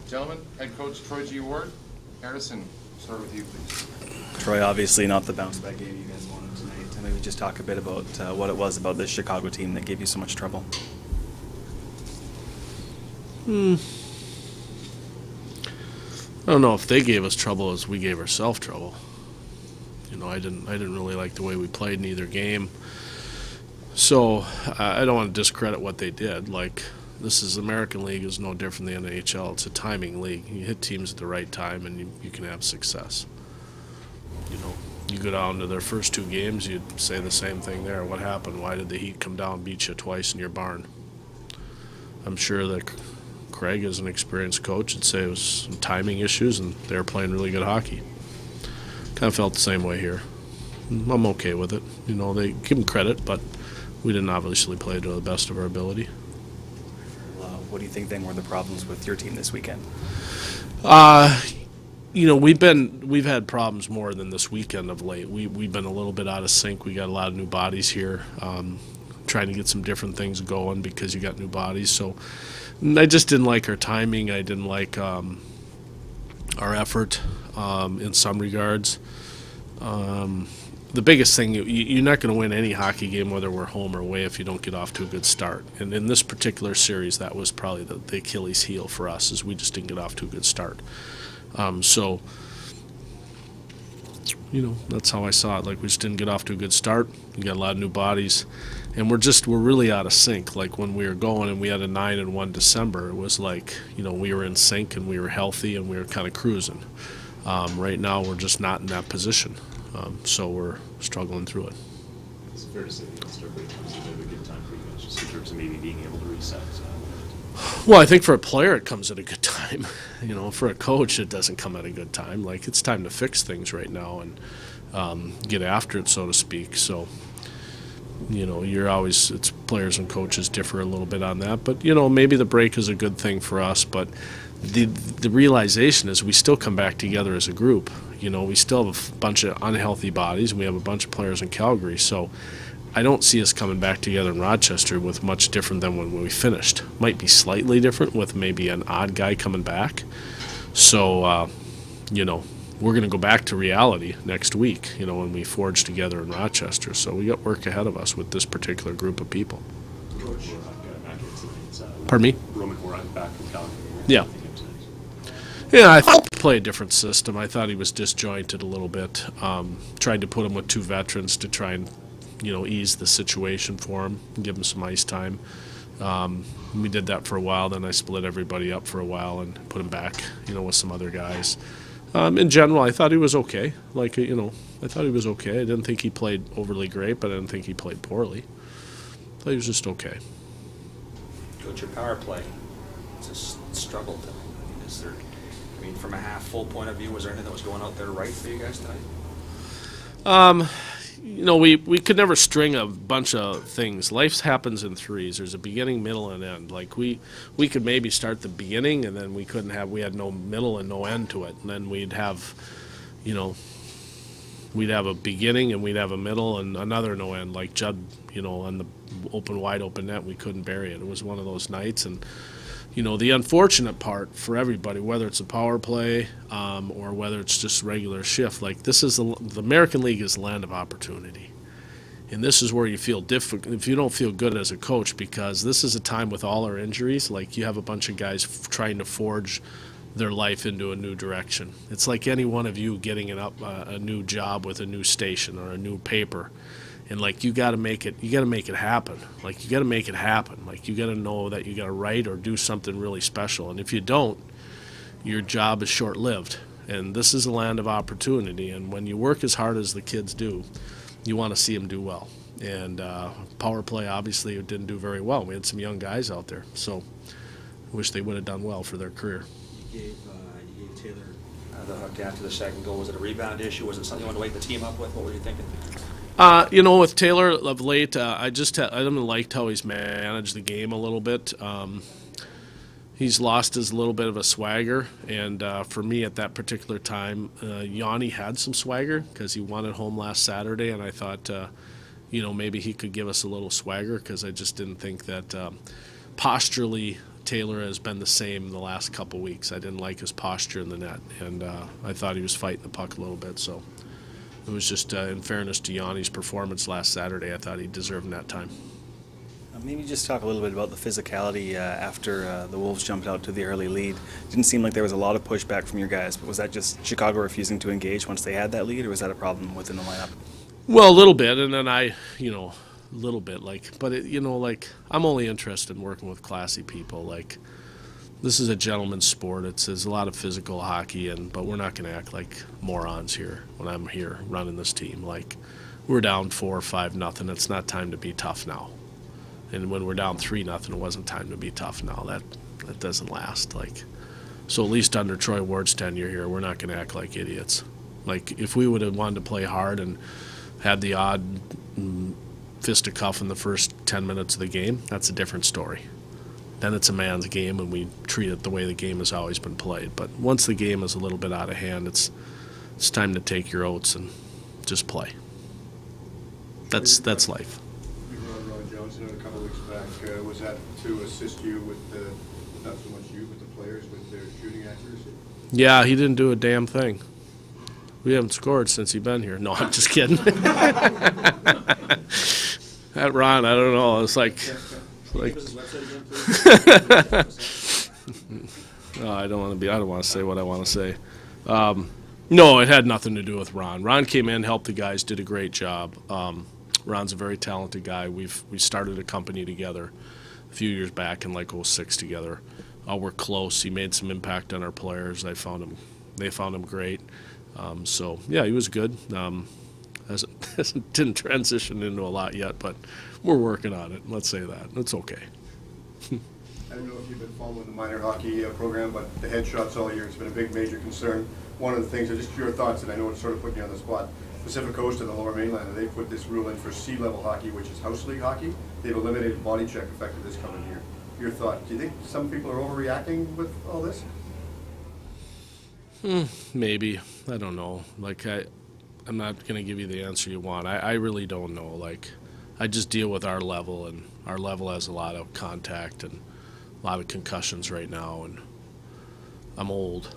Gentlemen, head coach Troy G. Ward, Harrison, start with you, please. Troy, obviously not the bounce-back game you guys wanted tonight. And maybe just talk a bit about what it was about this Chicago team that gave you so much trouble. I don't know if they gave us trouble as we gave ourselves trouble. You know, I didn't really like the way we played in either game. So I don't want to discredit what they did. Like, this is American League is no different than the NHL. It's a timing league. You hit teams at the right time and you can have success. You know, you go down to their first two games, you'd say the same thing there. What happened? Why did the Heat come down and beat you twice in your barn? I'm sure that Craig, as an experienced coach, would say it was some timing issues and they were playing really good hockey. Kind of felt the same way here. I'm okay with it. You know, they give them credit, but we didn't obviously play to the best of our ability. What do you think then were the problems with your team this weekend? You know, we've had problems more than this weekend of late. We've been a little bit out of sync. We got a lot of new bodies here, trying to get some different things going because you got new bodies. So I just didn't like our timing. I didn't like our effort in some regards. The biggest thing, you're not going to win any hockey game, whether we're home or away, if you don't get off to a good start. And in this particular series, that was probably the Achilles heel for us, is we just didn't get off to a good start. So, you know, that's how I saw it. Like, we just didn't get off to a good start. We got a lot of new bodies, and we're really out of sync. Like, when we were going and we had a 9-1 December, it was like, you know, we were in sync and we were healthy and we were kind of cruising. Right now, we're just not in that position. So we're struggling through it. Is it fair to say the All-Star break comes at a good time for you guys, just in terms of maybe being able to reset? Well, I think for a player it comes at a good time. You know, for a coach it doesn't come at a good time. Like, it's time to fix things right now and get after it, so to speak. So, you know, it's players and coaches differ a little bit on that. But, you know, maybe the break is a good thing for us. But the realization is we still come back together as a group. You know, we still have a bunch of unhealthy bodies, and we have a bunch of players in Calgary. So I don't see us coming back together in Rochester with much different than when we finished. Might be slightly different with maybe an odd guy coming back. So, you know, we're going to go back to reality next week, you know, when we forge together in Rochester. So we got work ahead of us with this particular group of people. Coach, Pardon me? Roman Horak back from Calgary. Yeah. Yeah, I thought he played a different system. I thought he was disjointed a little bit. Tried to put him with two veterans to try and, you know, ease the situation for him and give him some ice time. We did that for a while. Then I split everybody up for a while and put him back, you know, with some other guys. In general, I thought he was okay. Like, you know, I thought he was okay. I didn't think he played overly great, but I didn't think he played poorly. I thought he was just okay. Coach, your power play, it's a struggle tonight. I mean, is there, I mean, from a half-full point of view, was there anything that was going out there right for you guys tonight? You know, we could never string a bunch of things. Life happens in threes. There's a beginning, middle, and end. Like, we could maybe start the beginning, and then we had no middle and no end to it. And then we'd have, you know, we'd have a beginning and we'd have a middle and another no end. Like Judd, you know, on the wide open net, we couldn't bury it. It was one of those nights. And, you know, the unfortunate part for everybody, whether it's a power play or whether it's just regular shift, like, this is the American League is the land of opportunity. And this is where you feel difficult if you don't feel good as a coach, because this is a time with all our injuries. Like, you have a bunch of guys trying to forge their life into a new direction. It's like any one of you getting a new job with a new station or a new paper. And, like, you got to make it happen. Like, you got to make it happen. Like, you got to know that you got to write or do something really special. And if you don't, your job is short-lived. And this is a land of opportunity. And when you work as hard as the kids do, you want to see them do well. And power play, obviously, it didn't do very well. We had some young guys out there. So I wish they would have done well for their career. You gave Taylor the hook after the second goal. Was it a rebound issue? Was it something you wanted to wake the team up with? What were you thinking? You know, with Taylor of late, I haven't liked how he's managed the game a little bit. He's lost his little bit of a swagger, and for me at that particular time, Yanni had some swagger because he won at home last Saturday, and I thought, you know, maybe he could give us a little swagger, because I just didn't think that posturally Taylor has been the same the last couple weeks. I didn't like his posture in the net, and I thought he was fighting the puck a little bit. So it was just, in fairness to Yanni's performance last Saturday, I thought he deserved net time. Maybe just talk a little bit about the physicality after the Wolves jumped out to the early lead. Didn't seem like there was a lot of pushback from your guys, but was that just Chicago refusing to engage once they had that lead, or was that a problem within the lineup? Well, a little bit, and then a little bit, but I'm only interested in working with classy people. Like, this is a gentleman's sport. There's a lot of physical hockey, but we're not going to act like morons here when I'm here running this team. Like, we're down 4 or 5-0. It's not time to be tough now. And when we're down 3-0, it wasn't time to be tough now. That doesn't last. So at least under Troy Ward's tenure here, we're not going to act like idiots. Like, if we would have wanted to play hard and had the odd fisticuff in the first 10 minutes of the game, that's a different story. Then it's a man's game, and we treat it the way the game has always been played. But once the game is a little bit out of hand, it's time to take your oats and just play. That's life. A couple weeks back, was that to assist you with not so much you, but the players with their shooting accuracy? Yeah, he didn't do a damn thing. We haven't scored since he's been here. No, I'm just kidding. That Ron, I don't know. It's like Give us his website again, please. no, I don't want to say what I want to say. No, it had nothing to do with Ron. Ron came in, helped the guys, did a great job. Ron's a very talented guy. We started a company together a few years back in like 06 together. We're close. He made some impact on our players. They found him great. So yeah, he was good. Didn't transition into a lot yet, but we're working on it. Let's say that. It's okay. I don't know if you've been following the minor hockey program, but the headshots all year, it's been a big major concern. One of the things, just your thoughts, and I know it's sort of putting you on the spot, Pacific Coast and the Lower Mainland, they put this rule in for C-level hockey, which is house league hockey. They've eliminated body check effective this coming year. Your thought, do you think some people are overreacting with all this? Maybe. I don't know. I'm not going to give you the answer you want. I really don't know. I just deal with our level, and our level has a lot of contact and a lot of concussions right now, and I'm old.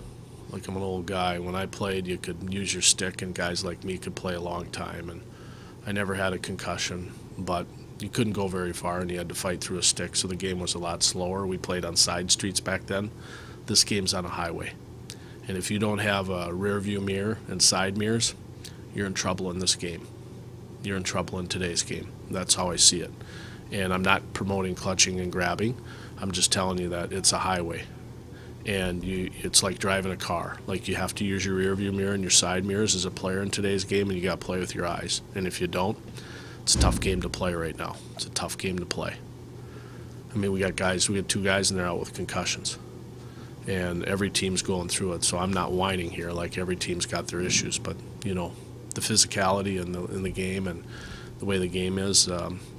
I'm an old guy. When I played, you could use your stick, and guys like me could play a long time, and I never had a concussion, but you couldn't go very far, and you had to fight through a stick, so the game was a lot slower. We played on side streets back then. This game's on a highway, and if you don't have a rear view mirror and side mirrors, you're in trouble in this game. You're in trouble in today's game. That's how I see it. And I'm not promoting clutching and grabbing. I'm just telling you that it's a highway. And it's like driving a car. You have to use your rear view mirror and your side mirrors as a player in today's game, and you got to play with your eyes. And if you don't, it's a tough game to play right now. It's a tough game to play. I mean, we got 2 guys in there out with concussions. And every team's going through it, so I'm not whining here. Every team's got their issues, but, the physicality in the game and the way the game is,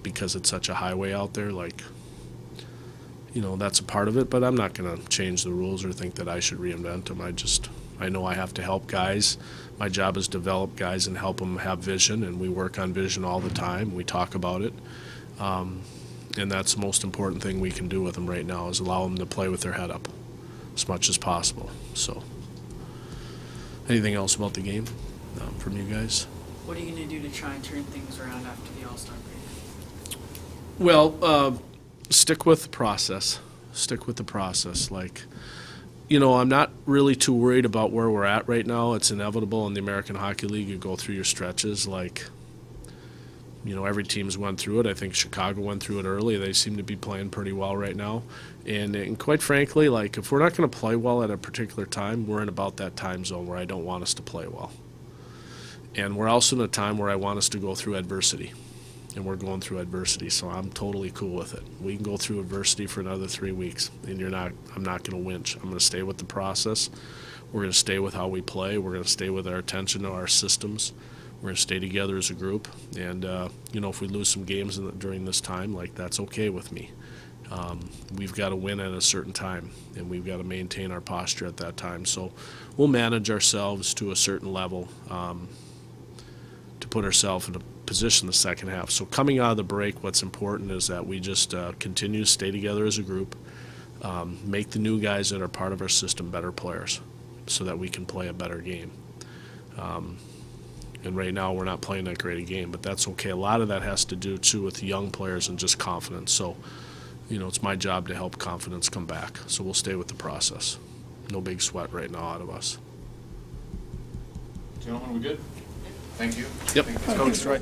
because it's such a highway out there, that's a part of it, but I'm not going to change the rules or think that I should reinvent them. I know I have to help guys. My job is to develop guys and help them have vision, and we work on vision all the time. We talk about it, and that's the most important thing we can do with them right now, is allow them to play with their head up as much as possible. So, anything else about the game from you guys? What are you going to do to try and turn things around after the All-Star break? Well, stick with the process. Stick with the process. I'm not really too worried about where we're at right now. It's inevitable in the American Hockey League. You go through your stretches. Every team's went through it. I think Chicago went through it early. They seem to be playing pretty well right now. And quite frankly, if we're not going to play well at a particular time, we're in about that time zone where I don't want us to play well. And we're also in a time where I want us to go through adversity. And we're going through adversity, so I'm totally cool with it. We can go through adversity for another 3 weeks, and I'm not going to winch. I'm going to stay with the process. We're going to stay with how we play. We're going to stay with our attention to our systems. We're going to stay together as a group. And, if we lose some games during this time, that's okay with me. We've got to win at a certain time, and we've got to maintain our posture at that time. So we'll manage ourselves to a certain level to put ourselves in a position the second half. So coming out of the break, what's important is that we just continue to stay together as a group. make the new guys that are part of our system better players so that we can play a better game. And right now we're not playing that great a game, but that's okay. A lot of that has to do too with young players and just confidence. So, you know, it's my job to help confidence come back. So we'll stay with the process. No big sweat right now out of us. Gentlemen, we good? Thank you. Yep. Thank you. Coach, Troy.